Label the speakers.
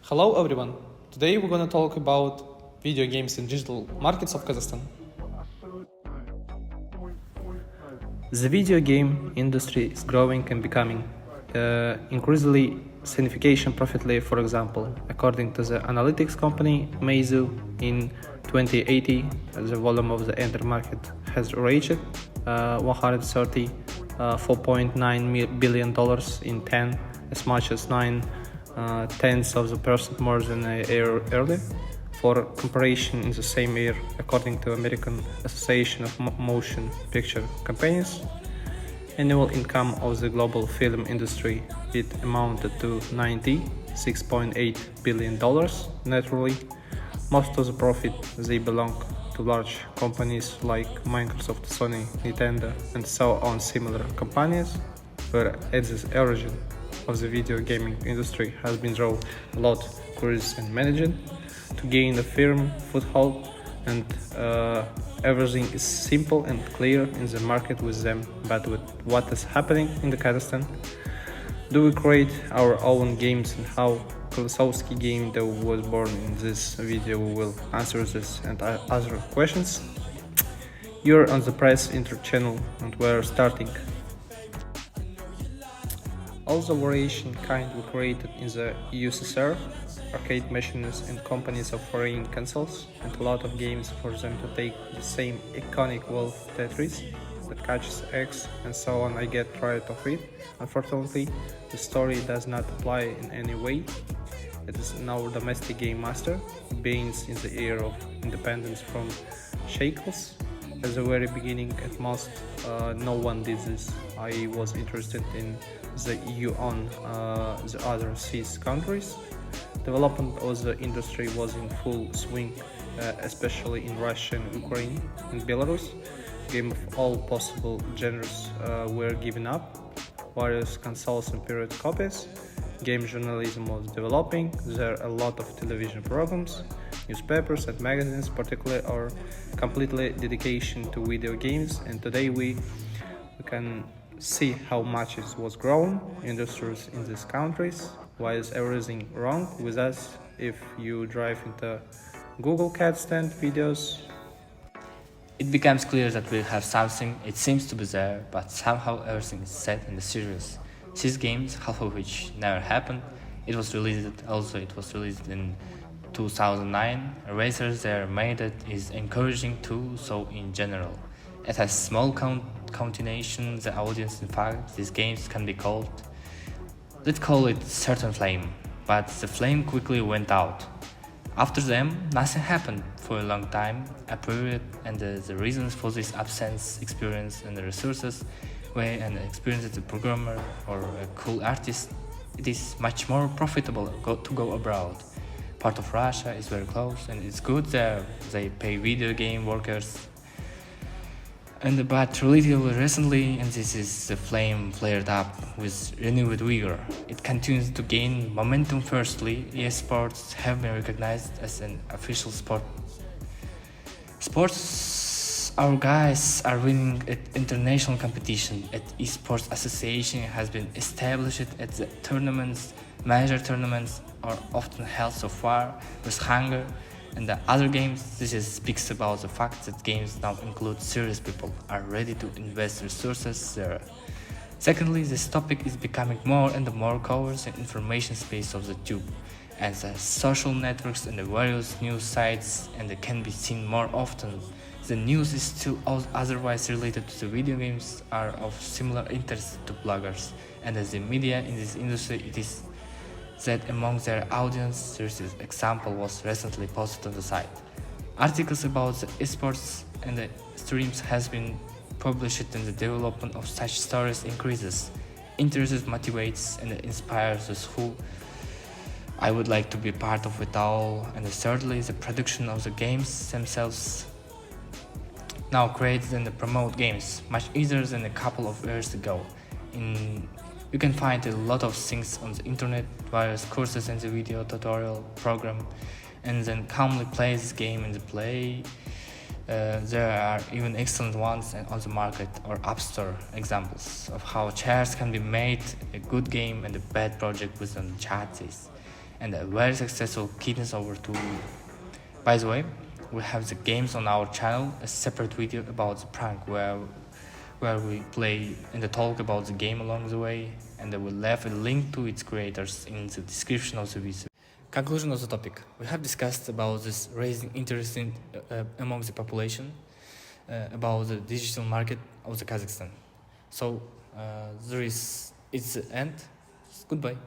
Speaker 1: Hello everyone! Today we're gonna talk about video games in digital markets of Kazakhstan.
Speaker 2: The video game industry is growing and becoming increasingly significant profitable. For example, according to the analytics company Meizu, in 2018, the volume of the entire market has reached $134.9 billion in 10, as much as 9/10 of the percent more than a year earlier. For comparison, in the same year, according to American Association of Motion Picture Companies, annual income of the global film industry it amounted to $96.8 billion. Naturally, most of the profit they belong to large companies like Microsoft, Sony, Nintendo, and so on similar companies, where at the origin of the video gaming industry has been through a lot of crews and management to gain a firm foothold, and everything is simple and clear in the market with them. But with what is happening in the Kazakhstan, do we create our own games, and how Kolosovsky game that was born in this video will answer this and other questions. You're on the Press Inter channel and we're starting. All the variation kind were created in the USSR, arcade machines and companies offering consoles, and a lot of games for them to take the same iconic Wolf Tetris that catches X and so on. I get tired of it. Unfortunately, the story does not apply in any way. It is now domestic game master, being in the era of independence from shackles. At the very beginning, at most, no one did this. I was interested in the EU on the other CIS countries. Development of the industry was in full swing, especially in Russia, and Ukraine, and Belarus. Game of all possible genres were given up. Various consoles and period copies. Game journalism was developing. There are a lot of television programs, newspapers and magazines particularly are completely dedication to video games, and today we can see how much it was grown industries in these countries. Why is everything wrong with us? If you drive into Google Cat stand videos,
Speaker 3: it becomes clear that we have something, it seems to be there, but somehow everything is set in the series. These games, half of which never happened, it was released in 2009. Racers there made it is encouraging too, so in general. It has small continuation, the audience in fact, these games can be called, let's call it certain flame, but the flame quickly went out. After them, nothing happened for a long time, a period, and the reasons for this absence, experience and the resources, where an experienced programmer or a cool artist, it is much more profitable to go abroad. Part of Russia is very close and it's good there, they pay video game workers. But relatively recently, and this is the flame flared up with renewed vigor. It continues to gain momentum. Firstly, esports have been recognized as an official sport. Our guys are winning at international competition. At esports association has been established at the tournaments. Major tournaments are often held so far with hunger. And the other games, this speaks about the fact that games now include serious people are ready to invest resources there. Secondly, this topic is becoming more and more covered in information space of the tube, and the social networks and the various news sites, and it can be seen more often. The news is still otherwise related to the video games are of similar interest to bloggers, and as the media in this industry, it is that among their audience, this example was recently posted on the site. Articles about the esports and the streams has been published, and the development of such stories increases. Interest motivates and inspires those who I would like to be part of it all. And thirdly, the production of the games themselves now creates and promote games much easier than a couple of years ago. You can find a lot of things on the internet, various courses and the video tutorial program, and then calmly play this game in the play. There are even excellent ones on the market or App Store examples of how chairs can be made a good game and a bad project within charities. and a very successful Kidneys Over 2 video. By the way, we have the games on our channel, a separate video about the prank where we play and talk about the game along the way, and I will leave a link to its creators in the description of the video. Conclusion of the topic. We have discussed about this raising interest among the population about the digital market of the Kazakhstan. So it's the end. Goodbye.